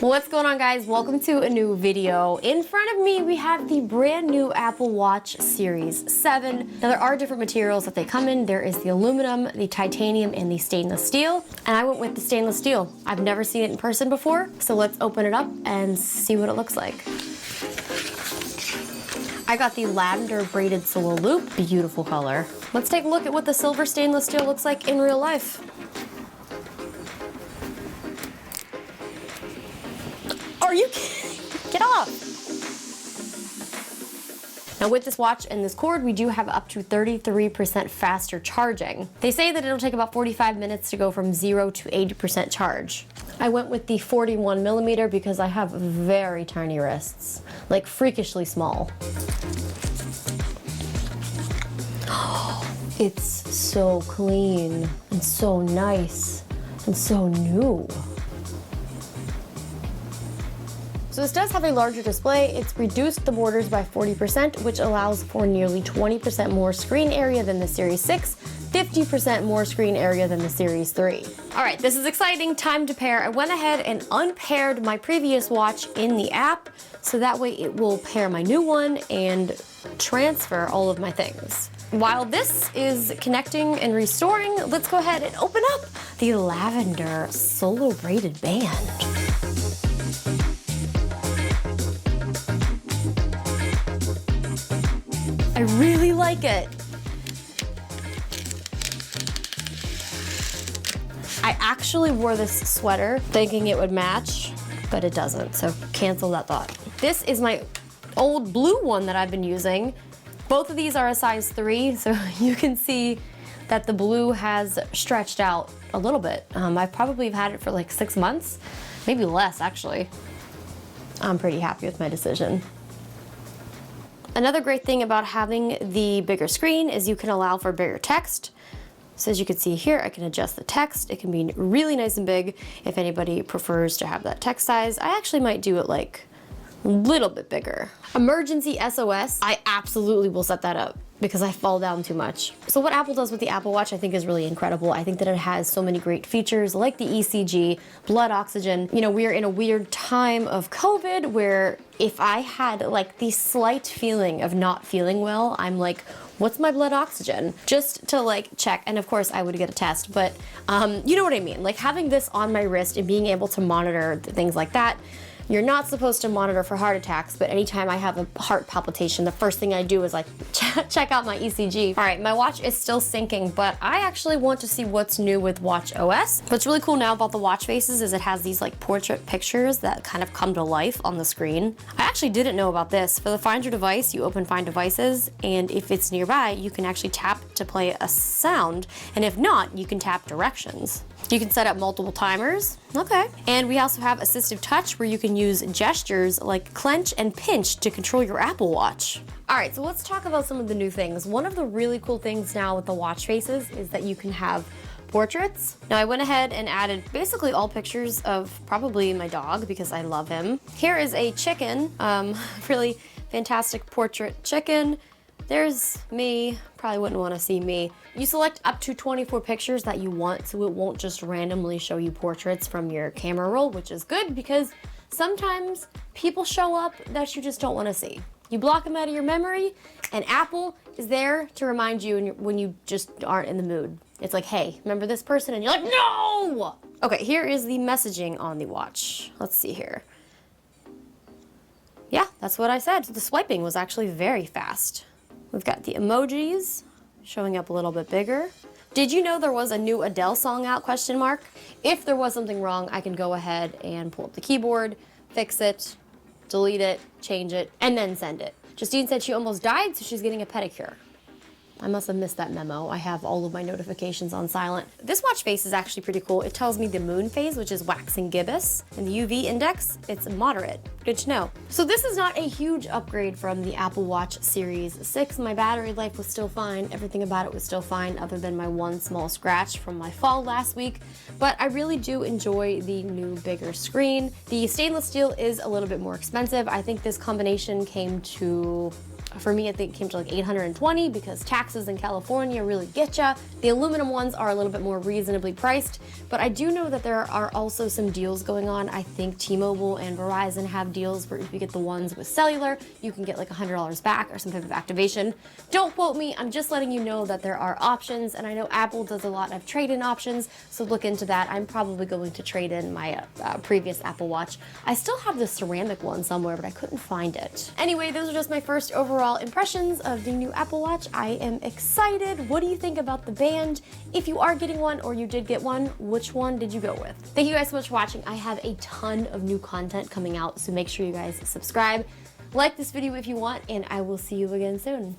Well, what's going on, guys? Welcome to a new video. In front of me, we have the brand new Apple Watch Series 7. Now, there are different materials that they come in. There is the aluminum, the titanium, and the stainless steel. And I went with the stainless steel. I've never seen it in person before, so let's open it up and see what it looks like. I got the lavender braided solo loop. Beautiful color. Let's take a look at what the silver stainless steel looks like in real life. Are you kidding? Get off! Now with this watch and this cord, we do have up to 33% faster charging. They say that it'll take about 45 minutes to go from 0 to 80% charge. I went with the 41 millimeter because I have very tiny wrists, like freakishly small. It's so clean and so nice and so new. So this does have a larger display. It's reduced the borders by 40%, which allows for nearly 20% more screen area than the Series 6, 50% more screen area than the Series 3. All right, this is exciting. Time to pair. I went ahead and unpaired my previous watch in the app, so that way it will pair my new one and transfer all of my things. While this is connecting and restoring, let's go ahead and open up the lavender solo braided band. I really like it. I actually wore this sweater thinking it would match, but it doesn't, so cancel that thought. This is my old blue one that I've been using. Both of these are a size 3, so you can see that the blue has stretched out a little bit. I probably have had it for like 6 months, maybe less actually. I'm pretty happy with my decision. Another great thing about having the bigger screen is you can allow for bigger text. So as you can see here, I can adjust the text. It can be really nice and big if anybody prefers to have that text size. I actually might do it like a little bit bigger. Emergency SOS, I absolutely will set that up because I fall down too much. So what Apple does with the Apple Watch I think is really incredible. I think that it has so many great features like the ECG, blood oxygen. You know, we are in a weird time of COVID where if I had like the slight feeling of not feeling well, I'm like, what's my blood oxygen? Just to like check, and of course I would get a test, but you know what I mean? Like having this on my wrist and being able to monitor things like that. You're not supposed to monitor for heart attacks, but anytime I have a heart palpitation, the first thing I do is like check out my ECG. All right, my watch is still syncing, but I actually want to see what's new with WatchOS. What's really cool now about the watch faces is it has these like portrait pictures that kind of come to life on the screen. I actually didn't know about this. For the Find Your Device, you open Find Devices, and if it's nearby, you can actually tap to play a sound, and if not, you can tap directions. You can set up multiple timers, okay. And we also have assistive touch where you can use gestures like clench and pinch to control your Apple Watch. All right, so let's talk about some of the new things. One of the really cool things now with the watch faces is that you can have portraits. Now I went ahead and added basically all pictures of probably my dog because I love him. Here is a chicken, really fantastic portrait chicken. There's me, probably wouldn't want to see me. You select up to 24 pictures that you want, so it won't just randomly show you portraits from your camera roll, which is good because sometimes people show up that you just don't want to see. You block them out of your memory, and Apple is there to remind you when you just aren't in the mood. It's like, hey, remember this person? And you're like, no! Okay, here is the messaging on the watch. Let's see here. Yeah, that's what I said. So the swiping was actually very fast. We've got the emojis showing up a little bit bigger. Did you know there was a new Adele song out, question mark? If there was something wrong, I can go ahead and pull up the keyboard, fix it, delete it, change it, and then send it. Justine said she almost died, so she's getting a pedicure. I must have missed that memo. I have all of my notifications on silent. This watch face is actually pretty cool. It tells me the moon phase, which is waxing gibbous, and the UV index, it's moderate. Good to know. So this is not a huge upgrade from the Apple Watch Series 6. My battery life was still fine. Everything about it was still fine other than my one small scratch from my fall last week. But I really do enjoy the new bigger screen. The stainless steel is a little bit more expensive. I think this combination came to For me, I think it came to like $820 because taxes in California really get ya. The aluminum ones are a little bit more reasonably priced, but I do know that there are also some deals going on. I think T-Mobile and Verizon have deals where if you get the ones with cellular, you can get like $100 back or some type of activation. Don't quote me, I'm just letting you know that there are options, and I know Apple does a lot of trade-in options, so look into that. I'm probably going to trade in my previous Apple Watch. I still have the ceramic one somewhere, but I couldn't find it. Anyway, those are just my first overall impressions of the new Apple Watch. I am excited. What do you think about the band? If you are getting one or you did get one, which one did you go with? Thank you guys so much for watching. I have a ton of new content coming out, so make sure you guys subscribe. Like this video if you want, and I will see you again soon.